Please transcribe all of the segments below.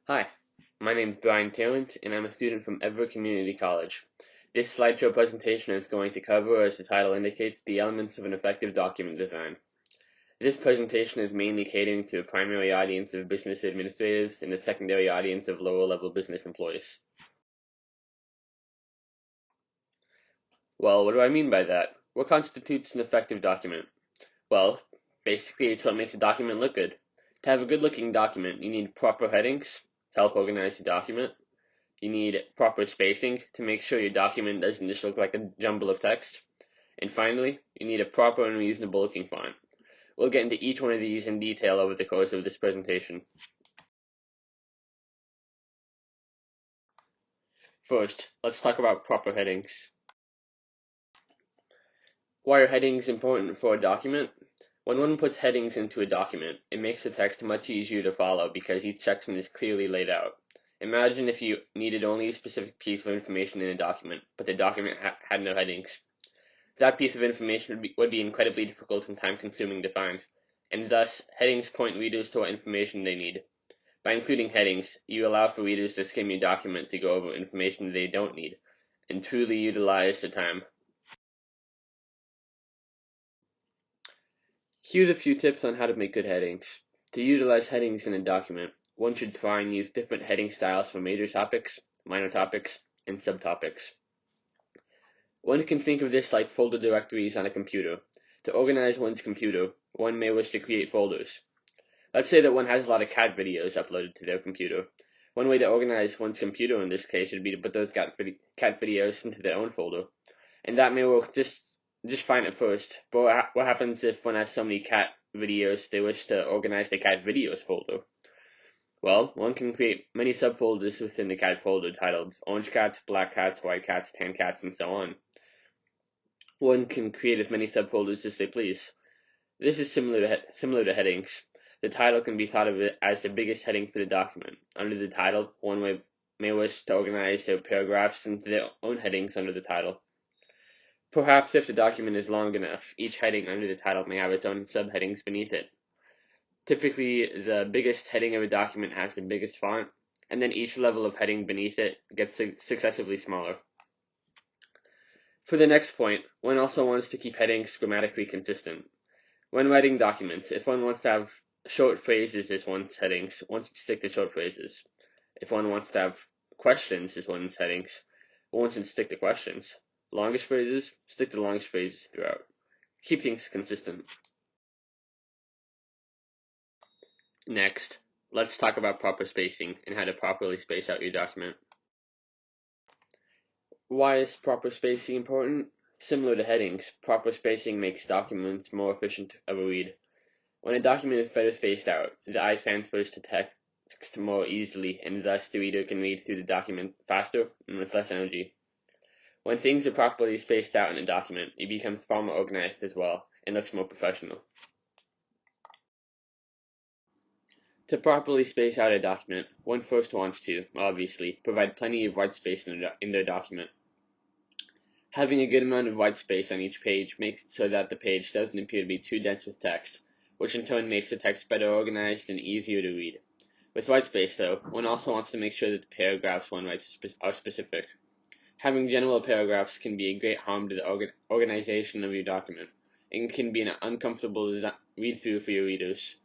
Hi, my name is Brian Tarrant, and I'm a student from Everett Community College. This slideshow presentation is going to cover, as the title indicates, the elements of an effective document design. This presentation is mainly catering to a primary audience of business administrators and a secondary audience of lower-level business employees. Well, what do I mean by that? What constitutes an effective document? Well, basically it's what makes a document look good. To have a good-looking document, you need proper headings to help organize the document. You need proper spacing to make sure your document doesn't just look like a jumble of text. And finally, you need a proper and reasonable looking font. We'll get into each one of these in detail over the course of this presentation. First, let's talk about proper headings. Why are headings important for a document? When one puts headings into a document, it makes the text much easier to follow because each section is clearly laid out. Imagine if you needed only a specific piece of information in a document, but the document had no headings. That piece of information would be incredibly difficult and time-consuming to find, and thus headings point readers to what information they need. By including headings, you allow for readers to skim your document to go over information they don't need, and truly utilize the time. Here's a few tips on how to make good headings. To utilize headings in a document, one should try and use different heading styles for major topics, minor topics, and subtopics. One can think of this like folder directories on a computer. To organize one's computer, one may wish to create folders. Let's say that one has a lot of cat videos uploaded to their computer. One way to organize one's computer in this case would be to put those cat videos into their own folder. And that may work just fine at first, but what happens if one has so many cat videos they wish to organize the cat videos folder? Well, one can create many subfolders within the cat folder titled orange cats, black cats, white cats, tan cats, and so on. One can create as many subfolders as they please. This is similar to headings. The title can be thought of as the biggest heading for the document. Under the title, one may wish to organize their paragraphs into their own headings under the title. Perhaps if the document is long enough, each heading under the title may have its own subheadings beneath it. Typically, the biggest heading of a document has the biggest font, and then each level of heading beneath it gets successively smaller. For the next point, one also wants to keep headings grammatically consistent. When writing documents, if one wants to have short phrases as one's headings, one should stick to short phrases. If one wants to have questions as one's headings, one should stick to questions. Longest phrases, stick to the longest phrases throughout. Keep things consistent. Next, let's talk about proper spacing and how to properly space out your document. Why is proper spacing important? Similar to headings, proper spacing makes documents more efficient of a read. When a document is better spaced out, the eye transfers to text more easily, and thus the reader can read through the document faster and with less energy. When things are properly spaced out in a document, it becomes far more organized as well, and looks more professional. To properly space out a document, one first wants to, obviously, provide plenty of white space in their document. Having a good amount of white space on each page makes it so that the page doesn't appear to be too dense with text, which in turn makes the text better organized and easier to read. With white space, though, one also wants to make sure that the paragraphs one writes are specific. Having general paragraphs can be a great harm to the organization of your document, and can be an uncomfortable read-through for your readers.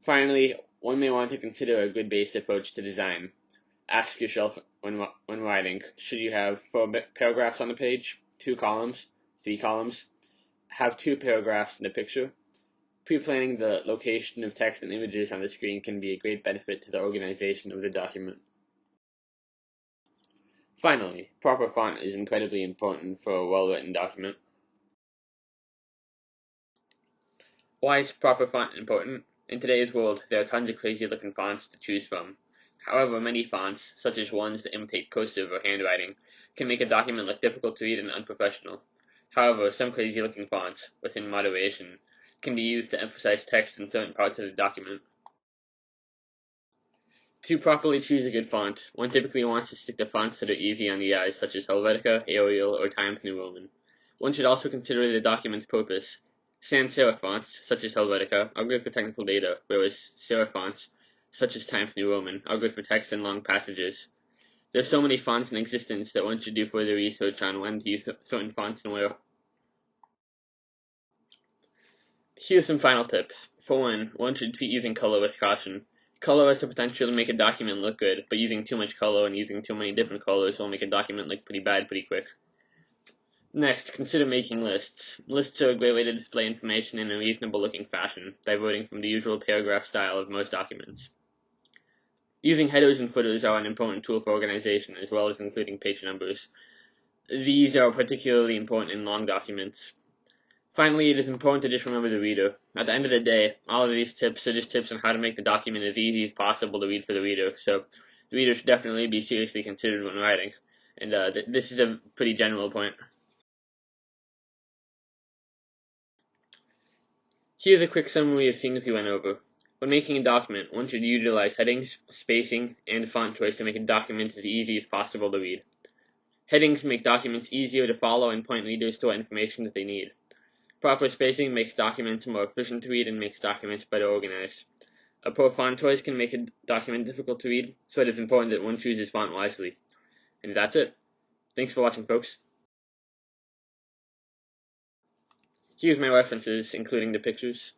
Finally, one may want to consider a good-based approach to design. Ask yourself when writing, should you have 4 paragraphs on the page, 2 columns, 3 columns? Have 2 paragraphs in the picture? Pre-planning the location of text and images on the screen can be a great benefit to the organization of the document. Finally, proper font is incredibly important for a well-written document. Why is proper font important? In today's world, there are tons of crazy-looking fonts to choose from. However, many fonts, such as ones that imitate cursive or handwriting, can make a document look difficult to read and unprofessional. However, some crazy-looking fonts, within moderation, can be used to emphasize text in certain parts of the document. To properly choose a good font, one typically wants to stick to fonts that are easy on the eyes, such as Helvetica, Arial, or Times New Roman. One should also consider the document's purpose. Sans serif fonts, such as Helvetica, are good for technical data, whereas serif fonts, such as Times New Roman, are good for text and long passages. There are so many fonts in existence that one should do further research on when to use certain fonts and where. Here are some final tips. For one should treat using color with caution. Color has the potential to make a document look good, but using too much color and using too many different colors will make a document look pretty bad pretty quick. Next, consider making lists. Lists are a great way to display information in a reasonable looking fashion, diverting from the usual paragraph style of most documents. Using headers and footers are an important tool for organization, as well as including page numbers. These are particularly important in long documents. Finally, it is important to just remember the reader. At the end of the day, all of these tips are just tips on how to make the document as easy as possible to read for the reader, so the reader should definitely be seriously considered when writing. And this is a pretty general point. Here's a quick summary of things we went over. When making a document, one should utilize headings, spacing, and font choice to make a document as easy as possible to read. Headings make documents easier to follow and point readers to what information that they need. Proper spacing makes documents more efficient to read and makes documents better organized. A poor font choice can make a document difficult to read, so it is important that one chooses font wisely. And that's it. Thanks for watching, folks. Here's my references, including the pictures.